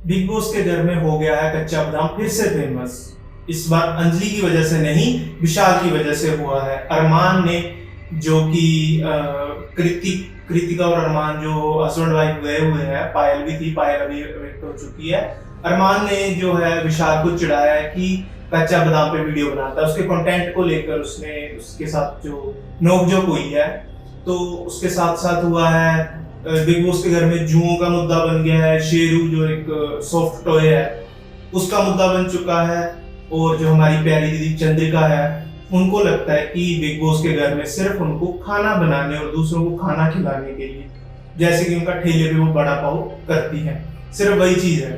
Big boss के घर में हो गया है कच्चा बादाम फिर से फेमस। इस बार अंजलि की वजह से नहीं, विशाल की वजह से हुआ है। अरमान ने, जो कि कृतिका और अरमान जो हस्बैंड वाइफ गए हुए हैं, पायल भी थी, पायल अभी evict हो चुकी है। अरमान ने जो है विशाल को चिढ़ाया है कि कच्चा बादाम पे वीडियो बनाता है। उसके कंटेंट को लेकर उसने उसके साथ जो नोकझोंक हुई है। तो उसके साथ साथ हुआ है बिग बॉस के घर में जुओं का मुद्दा बन गया है। शेरू जो एक सॉफ्ट टॉय है उसका मुद्दा बन चुका है। और जो हमारी प्यारी दीदी चंद्रिका है, उनको लगता है कि बिग बॉस के घर में सिर्फ उनको खाना बनाने और दूसरों को खाना खिलाने के लिए, जैसे कि उनका ठेले पे वो बड़ा पाव करती है, सिर्फ वही चीज है।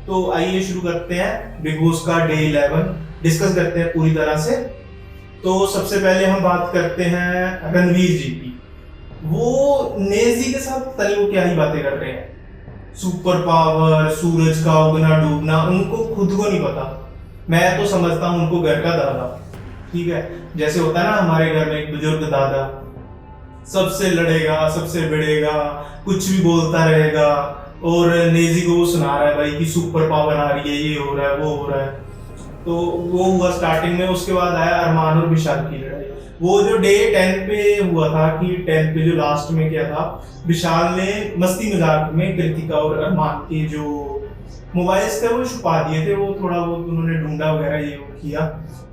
तो आइए शुरू करते हैं बिग बॉस का डे 11, डिस्कस करते हैं पूरी तरह से। तो सबसे पहले हम बात करते हैं रणवीर जी की। वो नेजी के साथ पता नहीं वो क्या ही बातें कर रहे हैं, सुपर पावर, सूरज का उगना डूबना, उनको खुद को नहीं पता। मैं तो समझता हूँ उनको घर का दादा, ठीक है, जैसे होता है ना हमारे घर में एक बुजुर्ग दादा, सबसे लड़ेगा, सबसे भिड़ेगा, कुछ भी बोलता रहेगा। और नेजी को वो सुना रहा है भाई कि सुपर पावर आ रही है, ये हो रहा है, वो हो रहा है। तो वो हुआ स्टार्टिंग में। उसके बाद आया अरमान और विशाल की लड़ाई। वो जो डे 10 पे हुआ था कि 10 पे जो लास्ट में क्या था, विशाल ने मस्ती मजाक में कृतिका और अरमान के जो मोबाइल्स थे वो छुपा दिए थे। वो थोड़ा वो उन्होंने ढूंढा वगैरह, ये वो किया।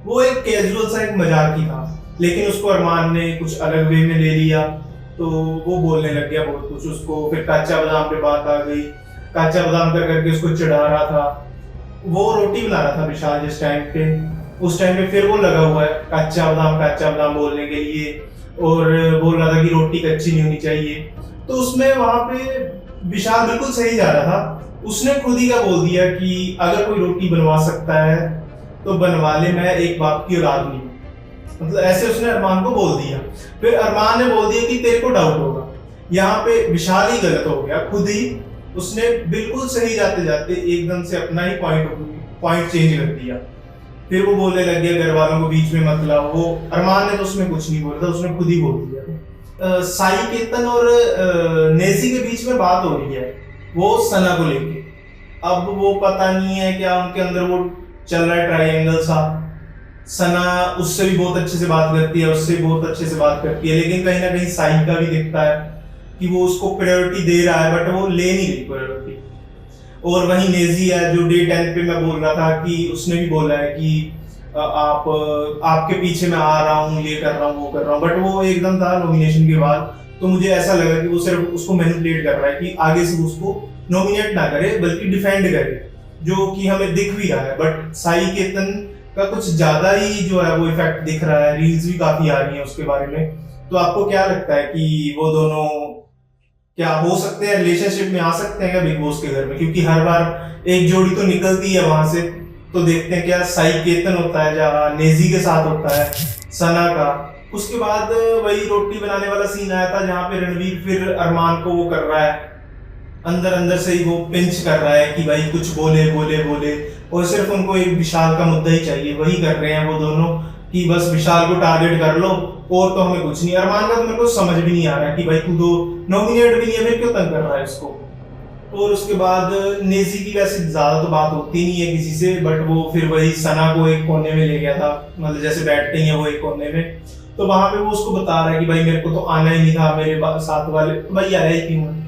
वो एक कैजुअल सा एक मजाक ही था, लेकिन उसको अरमान ने कुछ अलग वे में ले लिया। तो वो बोलने लग गया बहुत कुछ। उसको फिर कच्चा बादाम पे बात आ गई, कच्चा बादाम कर करके उसको चिढ़ा रहा था। वो रोटी बना रहा था विशाल जिस टाइम पे, उस टाइम पे फिर वो लगा हुआ है कच्चा बादाम बोलने के लिए, और बोल रहा था कि रोटी कच्ची नहीं होनी चाहिए। तो उसमें वहां पे विशाल बिल्कुल सही जा रहा था। उसने खुद ही क्या बोल दिया कि अगर कोई रोटी बनवा सकता है तो बनवा ले, मैं एक बाप की औलाद नहीं। मतलब ऐसे उसने अरमान को बोल दिया। फिर अरमान ने बोल दिया कि तेरे को डाउट होगा। यहाँ पे विशाल ही गलत हो गया, खुद ही उसने बिल्कुल सही जाते जाते एकदम से अपना ही पॉइंट चेंज कर दिया। फिर वो बोलने लग गया घर वालों को बीच में मत लाओ। वो अरमान ने तो उसमें कुछ नहीं बोला था, उसने खुद ही बोल दिया। साई केतन और नेजी के बीच में बात हो रही है वो सना को लेके। अब वो पता नहीं है क्या उनके अंदर वो चल रहा है ट्रायंगल सा। सना उससे भी बहुत अच्छे से बात करती है, उससे बहुत अच्छे से बात करती है, लेकिन कहीं ना कहीं साई का भी दिखता है कि वो उसको प्रायोरिटी दे रहा है, बट वो ले नहीं रही प्रायोरिटी। और वहीं नेजी है जो डे 10 पे मैं बोल रहा था कि उसने भी बोला है कि आपके पीछे मैं आ रहा हूँ, ये कर रहा हूँ, वो कर रहा हूँ। बट वो एकदम था नॉमिनेशन के बाद। तो मुझे ऐसा लगा कि वो सिर्फ उसको मैनिपुलेट कर रहा है कि आगे से उसको नॉमिनेट ना करे बल्कि डिफेंड करे, जो कि हमें दिख भी रहा है। बट साई केतन का कुछ ज्यादा ही जो है वो इफेक्ट दिख रहा है, रील्स भी काफी आ रही हैं उसके बारे में। तो आपको क्या लगता है कि वो दोनों क्या हो सकते हैं, रिलेशनशिप में आ सकते हैं क्या बिग बॉस के घर में? क्योंकि हर बार एक जोड़ी तो निकलती है वहां से। तो देखते हैं क्या साई केतन होता है जहाँ नेजी के साथ होता है सना का। उसके बाद वही रोटी बनाने वाला सीन आया था जहाँ पे रणवीर फिर अरमान को वो कर रहा है, अंदर अंदर से ही वो पिंच कर रहा है कि भाई कुछ बोले बोले बोले। और सिर्फ उनको एक विशाल का मुद्दा ही चाहिए, वही कर रहे हैं वो दोनों कि बस विशाल को टारगेट कर लो और तो हमें कुछ नहीं। अरमान का तो मेरे को समझ भी नहीं आ रहा है कि भाई तू तो नॉमिनेट भी नहीं है, फिर क्यों तंग कर रहा है इसको। और उसके बाद नेजी की वैसे ज्यादा तो बात होती नहीं है किसी से, बट वो फिर वही सना को एक कोने में ले गया था, मतलब जैसे बैठते ही है वो एक कोने में। तो वहां पे वो उसको बता रहा है कि भाई मेरे को तो आना ही नहीं था, मेरे साथ वाले तो भाई आया ही क्यों है।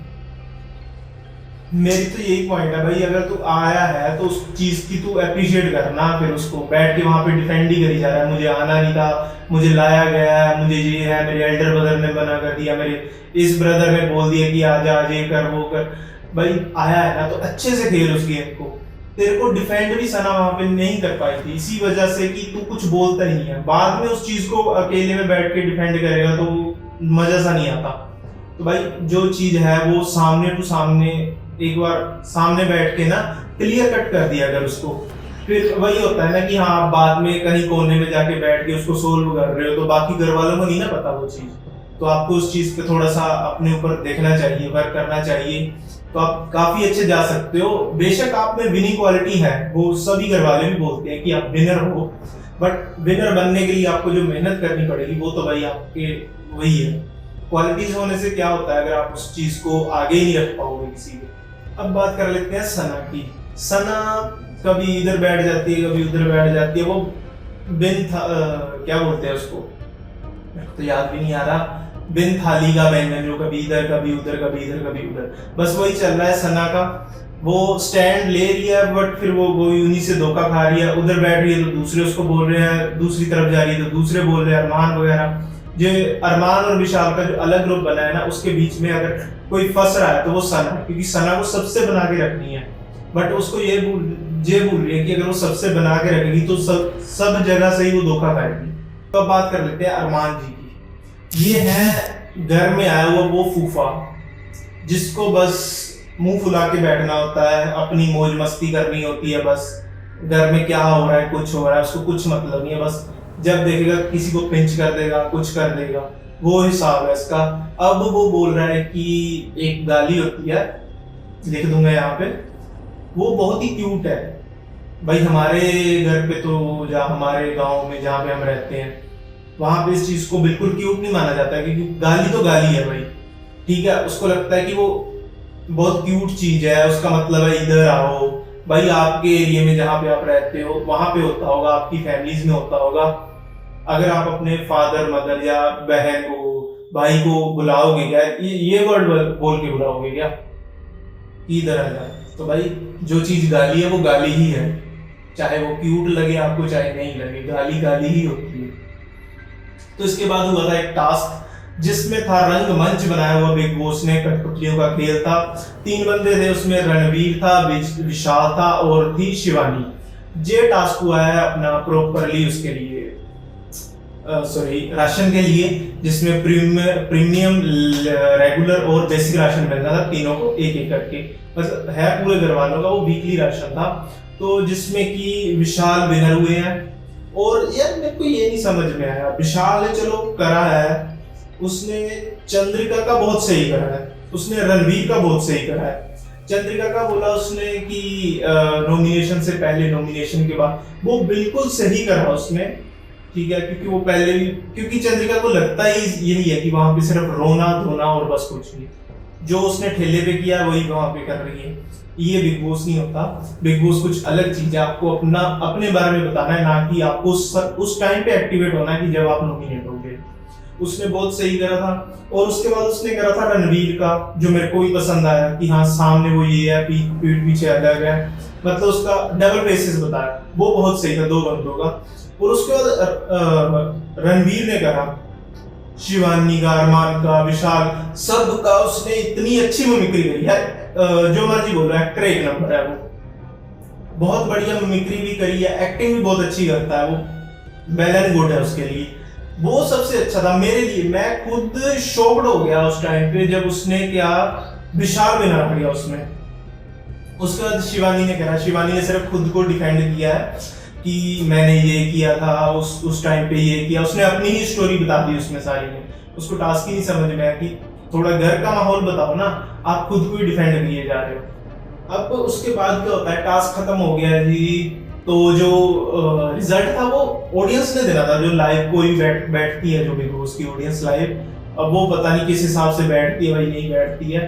मेरी तो यही पॉइंट है भाई, अगर तू आया है तो उस चीज की तू अप्रिशिएट करना। फिर उसको बैठ के वहां पे डिफेंड ही करी जा रहा है, मुझे आना नहीं था, मुझे लाया गया है, मुझे ये है, मेरे एल्डर ब्रदर ने मना कर दिया, मेरे इस ब्रदर ने बोल दिया कि आजा आज ये कर वो कर। भाई आया है ना तो अच्छे से खेल उस गेम को। तेरे को डिफेंड भी सना वहां पे नहीं कर पाई थी इसी वजह से कि तू कुछ बोलता नहीं है। बाद में उस चीज को अकेले में बैठ के डिफेंड करेगा तो मजा सा नहीं आता। तो भाई जो चीज है वो सामने टू सामने एक बार सामने बैठ के ना क्लियर कट कर दिया अगर उसको। फिर वही होता है ना कि हाँ बाद में कहीं कोने में जाके बैठ के उसको सोल्व कर रहे हो तो बाकी घर वालों को नहीं ना पता वो चीज। तो आपको उस चीज पे थोड़ा सा अपने ऊपर देखना चाहिए, वर्क करना चाहिए, तो आप काफी अच्छे जा सकते हो। बेशक आप में विनिंग क्वालिटी है, वो सभी घर वाले भी बोलते हैं कि आप विनर हो, बट विनर बनने के लिए आपको जो मेहनत करनी पड़ेगी वो तो भाई आपके वही है। क्वालिटीज होने से क्या होता है अगर आप उस चीज को आगे ही नहीं रख पाओगे किसी को, अब बात कर लेते हैं सना की। सना कभी इधर बैठ जाती है, कभी उधर बैठ जाती है। वो क्या बोलते हैं उसको, मेरे को तो याद भी नहीं आ रहा। बिन थाली का व्यंजन, जो कभी इधर कभी उधर, कभी इधर कभी उधर, बस वही चल रहा है सना का। वो स्टैंड ले रही है बट फिर वो उन्हीं से धोखा खा रही है। उधर बैठ रही है तो दूसरे उसको बोल रहे हैं, दूसरी तरफ जा रही है तो दूसरे बोल रहे हैं, अरमान वगैरह। जो अरमान और विशाल का जो अलग ग्रुप बना है ना, उसके बीच में अगर कोई फंस रहा है तो वो सना है, क्योंकि सना को सबसे बना के रखनी है। बट उसको ये भूल रही है कि अगर वो सबसे बना के रखेगी तो सब जगह से ही वो धोखा खाएगी। तो अब बात कर लेते हैं अरमान जी की। ये है घर में आया हुआ वो फूफा जिसको बस मुंह फुला के बैठना होता है, अपनी मौज मस्ती करनी होती है। बस घर में क्या हो रहा है, कुछ हो रहा है, उसको कुछ मतलब नहीं है। बस जब देखेगा किसी को पिंच कर देगा, कुछ कर देगा, वो हिसाब है इसका। अब वो बोल रहा है कि एक गाली होती है, लिख दूंगा यहाँ पे, वो बहुत ही क्यूट है भाई। हमारे घर पे तो, जहाँ हमारे गांव में जहाँ पे हम रहते हैं, वहां पे इस चीज को बिल्कुल क्यूट नहीं माना जाता, क्योंकि गाली तो गाली है भाई, ठीक है। उसको लगता है कि वो बहुत क्यूट चीज है, उसका मतलब है इधर आओ भाई। आपके एरिया में जहाँ पे आप रहते हो वहां पे होता होगा, आपकी फैमिलीज में होता होगा। अगर आप अपने फादर मदर या बहन को, भाई को बुलाओगे क्या, ये वर्ड बोल के बुलाओगे क्या कि इधर आ जाए? तो भाई जो चीज गाली है वो गाली ही है, चाहे वो क्यूट लगे आपको चाहे नहीं लगे, गाली गाली ही होती है। तो इसके बाद हुआ था एक टास्क जिसमें था रंगमंच बनाया हुआ बिग बॉस ने, कठपुतलियों का खेल था। 3 बंदे थे उसमें, रणवीर था, विशाल था और थी शिवानी। ये टास्क हुआ है अपना प्रॉपरली उसके लिए, राशन के लिए, जिसमें प्रीमियम, रेगुलर और बेसिक राशन मिलना था, तीनों को एक एक करके। बस है पूरे घर वालों का, वो वीकली राशन था। तो जिसमें कि विशाल विनर हुए हैं। और यार मेरे को ये नहीं समझ में आया, विशाल ने चलो करा है, उसने चंद्रिका का बहुत सही करा है, उसने रणवीर का बहुत सही करा है। चंद्रिका का बोला उसने कि नॉमिनेशन से पहले, नॉमिनेशन के बाद, वो बिल्कुल सही करा उसने, ठीक है। क्योंकि वो पहले भी, क्योंकि चंद्रिका को लगता ही यही है कि वहां पे सिर्फ रोना धोना और बस कुछ नहीं। जो उसने ठेले पे किया वही वहां पे कर रही है। ये बिग बॉस नहीं होता, बिग बॉस कुछ अलग चीज है। आपको अपने बारे में बताना है, ना कि आपको उस टाइम पे एक्टिवेट होना है कि जब आप नॉमिनेट होंगे। उसने बहुत सही करा था। और उसके बाद उसने करा था रणवीर का, जो मेरे को भी पसंद आया कि हाँ सामने वो ये है, पीठ पीछे अलग है, मतलब उसका डबल बेसिस बताया, वो बहुत सही था 2 बंदों का। और उसके बाद रणवीर ने करा शिवानी का, अरमान का, विशाल, सब का उसने इतनी अच्छी मिमिक्री करी है। जो मर्जी बोल रहा है, एक्टर एक नंबर है वो, बहुत बढ़िया मिमिक्री भी करी है, एक्टिंग भी बहुत अच्छी करता है वो, वेल एंड गुड है उसके लिए। वो सबसे अच्छा था मेरे लिए। मैं खुद शॉक्ड हो गया उस टाइम पे जब उसने क्या, विशाल विनर आ गया उसमें। उसके बाद शिवानी ने करा, शिवानी ने सिर्फ खुद को डिफेंड किया है कि मैंने ये किया था, उस टाइम पे ये किया। उसने अपनी ही स्टोरी बता दी उसमें सारी में। उसको टास्क ही नहीं समझ में आया कि थोड़ा घर का माहौल बताओ ना, आप खुद को ही डिफेंड किए जा रहे हो। अब उसके बाद क्या होता है, टास्क खत्म हो गया जी, तो जो रिजल्ट था वो ऑडियंस ने देना था। जो लाइव कोई बैठती है, जो बिग बॉस की ऑडियंस लाइव, अब वो पता नहीं किस हिसाब से बैठती है भाई, नहीं बैठती है।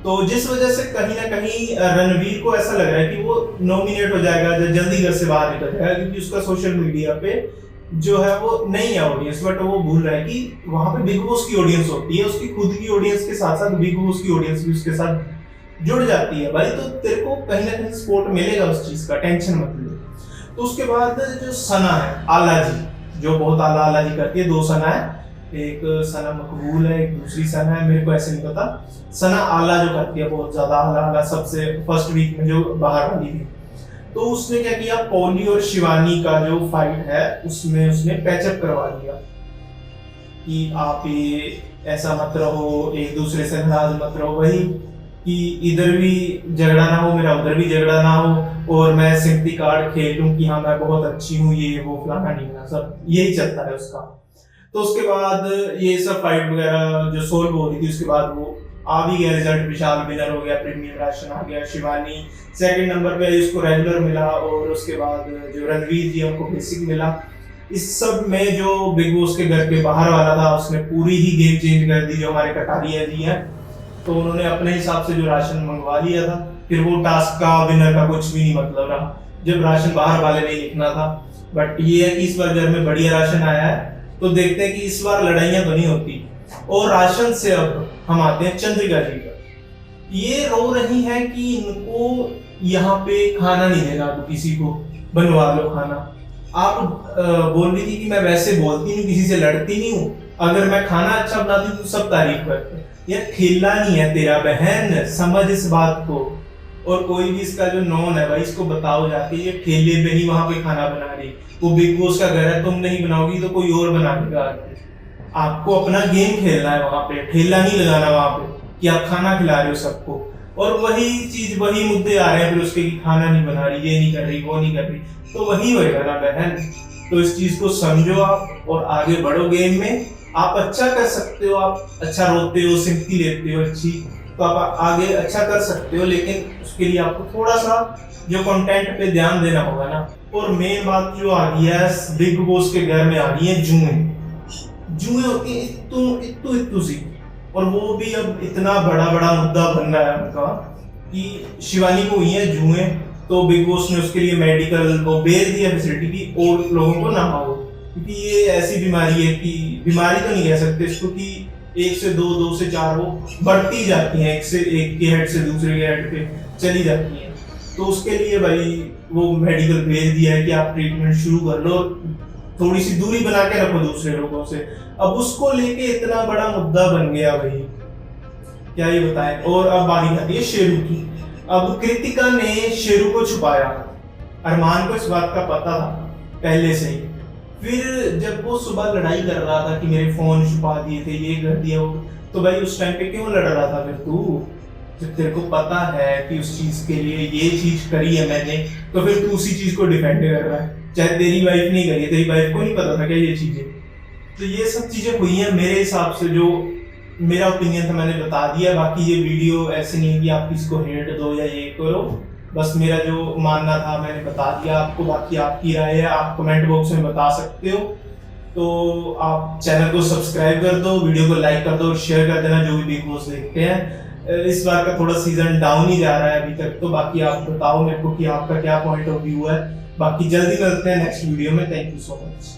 तो जिस वजह से कहीं ना कहीं रणवीर को ऐसा लग रहा है कि वो नॉमिनेट हो जाएगा, जल्दी घर से बाहर निकल जाएगा, क्योंकि उसका सोशल मीडिया पे जो है वो नहीं है ऑडियंस। बट वो भूल रहा है कि वहां पे बिग बॉस की ऑडियंस होती है, उसकी खुद की ऑडियंस के साथ साथ बिग बॉस की ऑडियंस भी उसके साथ जुड़ जाती है भाई। तो तेरे को कहीं ना कहीं सपोर्ट मिलेगा उस चीज का, टेंशन मत ले। तो उसके बाद जो सना है, आला जी, जो बहुत आला जी करती है, 2 सना है, एक सना मकबूल है, एक दूसरी सना है, मेरे को ऐसे नहीं पता। सना आला जो करती है, बहुत ज्यादा आला सबसे फर्स्ट वीक में जो बाहर वाली थी। तो उसने क्या किया, पॉली और शिवानी का जो फाइट है उसमें उसने पैचअप करवा दिया कि आप ये ऐसा मत रहो, एक दूसरे से नाराज मत रहो, वही कि इधर भी झगड़ा ना हो मेरा, उधर भी झगड़ा ना हो, और मैं सिंपैथी कार्ड खेल लूं कि हाँ मैं बहुत अच्छी हूँ, ये वो फलाना नहीं ना, सब यही चलता है उसका। तो उसके बाद ये सब फाइट वगैरह जो सोल्व हो रही थी, उसके बाद वो आ भी गया रिजल्ट, विशाल विनर हो गया, प्रीमियम राशन आ गया, शिवानी सेकंड नंबर पे, उसको रेगुलर मिला, और उसके बाद जो रणवीर जी उनको बेसिक मिला। इस सब में जो बिग बॉस के घर के बाहर वाला था उसने पूरी ही गेम चेंज कर दी, जो हमारे कटारिया जी हैं, तो उन्होंने अपने हिसाब से जो राशन मंगवा लिया था। फिर वो टास्क का विनर का कुछ भी नहीं मतलब रहा, जब राशन बाहर वाले ने लिखना था। बट ये है कि इस बार घर में बढ़िया राशन आया है, तो देखते हैं कि इस बार लड़ाइयां तो नहीं होती। और राशन से अब हम आते हैं चंद्रिका जी का। ये रो रही है कि इनको यहाँ पे खाना नहीं देना, तो किसी को बनवा लो खाना। आप बोल रही थी कि मैं वैसे बोलती नहीं, किसी से लड़ती नहीं हूँ, अगर मैं खाना अच्छा बनाती हूँ तो सब तारीफ करते हैं। ये ठेला नहीं है तेरा बहन, समझ इस बात को। और कोई भी इसका जो नॉन है भाई, इसको बताओ जाके ये ठेले पे नहीं वहां पे खाना बना रही, वो बिग बॉस का घर है, तुम नहीं बनाओगी तो कोई और बना देगा। आपको अपना गेम खेलना है, वहां पे ठेला नहीं लगाना वहां पे कि आप खाना खिला रहे हो सबको। और वही चीज, वही मुद्दे आ रहे हैं फिर उसके कि खाना नहीं बना रही, ये नहीं कर रही, वो नहीं कर रही, तो वही होएगा ना बहन। तो इस चीज को समझो आप और आगे बढ़ो गेम में। आप अच्छा कर सकते हो, आप अच्छा रोते हो, सिंपथी लेते हो अच्छी, तो आप आगे अच्छा कर सकते हो, लेकिन उसके लिए आपको थोड़ा सा जो कंटेंट पे ध्यान देना होगा ना। और मेन बात जो आ गई है बिग बॉस के घर में, आ रही है जुए होती है इतू सी। और वो भी अब इतना बड़ा बड़ा मुद्दा बन रहा है उनका कि शिवानी को हुई है जुए, तो बिग बॉस ने उसके लिए मेडिकल वो भेज दिया फैसिलिटी की और लोगों को ना हो, क्योंकि ये ऐसी बीमारी है कि, बीमारी तो नहीं कह सकते इसको, कि 1 से 2, 2 से 4 वो बढ़ती जाती हैं, एक के हेड से दूसरे के हेड पे चली जाती हैं। तो उसके लिए भाई वो मेडिकल भेज दिया है कि आप ट्रीटमेंट शुरू कर लो, थोड़ी सी दूरी बना के रखो दूसरे लोगों से। अब उसको लेके इतना बड़ा मुद्दा बन गया भाई, क्या ही बताएं। और अब बारी आती है शेरू की। अब कृतिका ने शेरू को छुपाया, अरमान को इस बात का पता था पहले से ही। फिर जब वो सुबह लड़ाई कर रहा था कि मेरे फोन छुपा दिए थे, ये कर दिया वो, तो भाई उस टाइम पे क्यों लड़ रहा था फिर तू? जब तेरे को पता है कि उस चीज के लिए ये चीज करी है मैंने, तो फिर तू उसी चीज को डिफेंड कर रहा है, चाहे तेरी वाइफ नहीं करी है, तेरी वाइफ को नहीं पता था क्या ये चीजें? तो ये सब चीजें हुई हैं मेरे हिसाब से, जो मेरा ओपिनियन था मैंने बता दिया। बाकी ये वीडियो ऐसे नहीं है कि आप किसी को हेट दो या ये करो, बस मेरा जो मानना था मैंने बता दिया आपको। बाकी आपकी राय है, आप कमेंट बॉक्स में बता सकते हो। तो आप चैनल को सब्सक्राइब कर दो, वीडियो को लाइक कर दो और शेयर कर देना जो भी बिग बॉस देखते हैं। इस बार का थोड़ा सीजन डाउन ही जा रहा है अभी तक, तो बाकी आप बताओ मेरे को कि आपका क्या पॉइंट ऑफ व्यू है। बाकी जल्दी मिलते हैं नेक्स्ट वीडियो में। Thank you so much.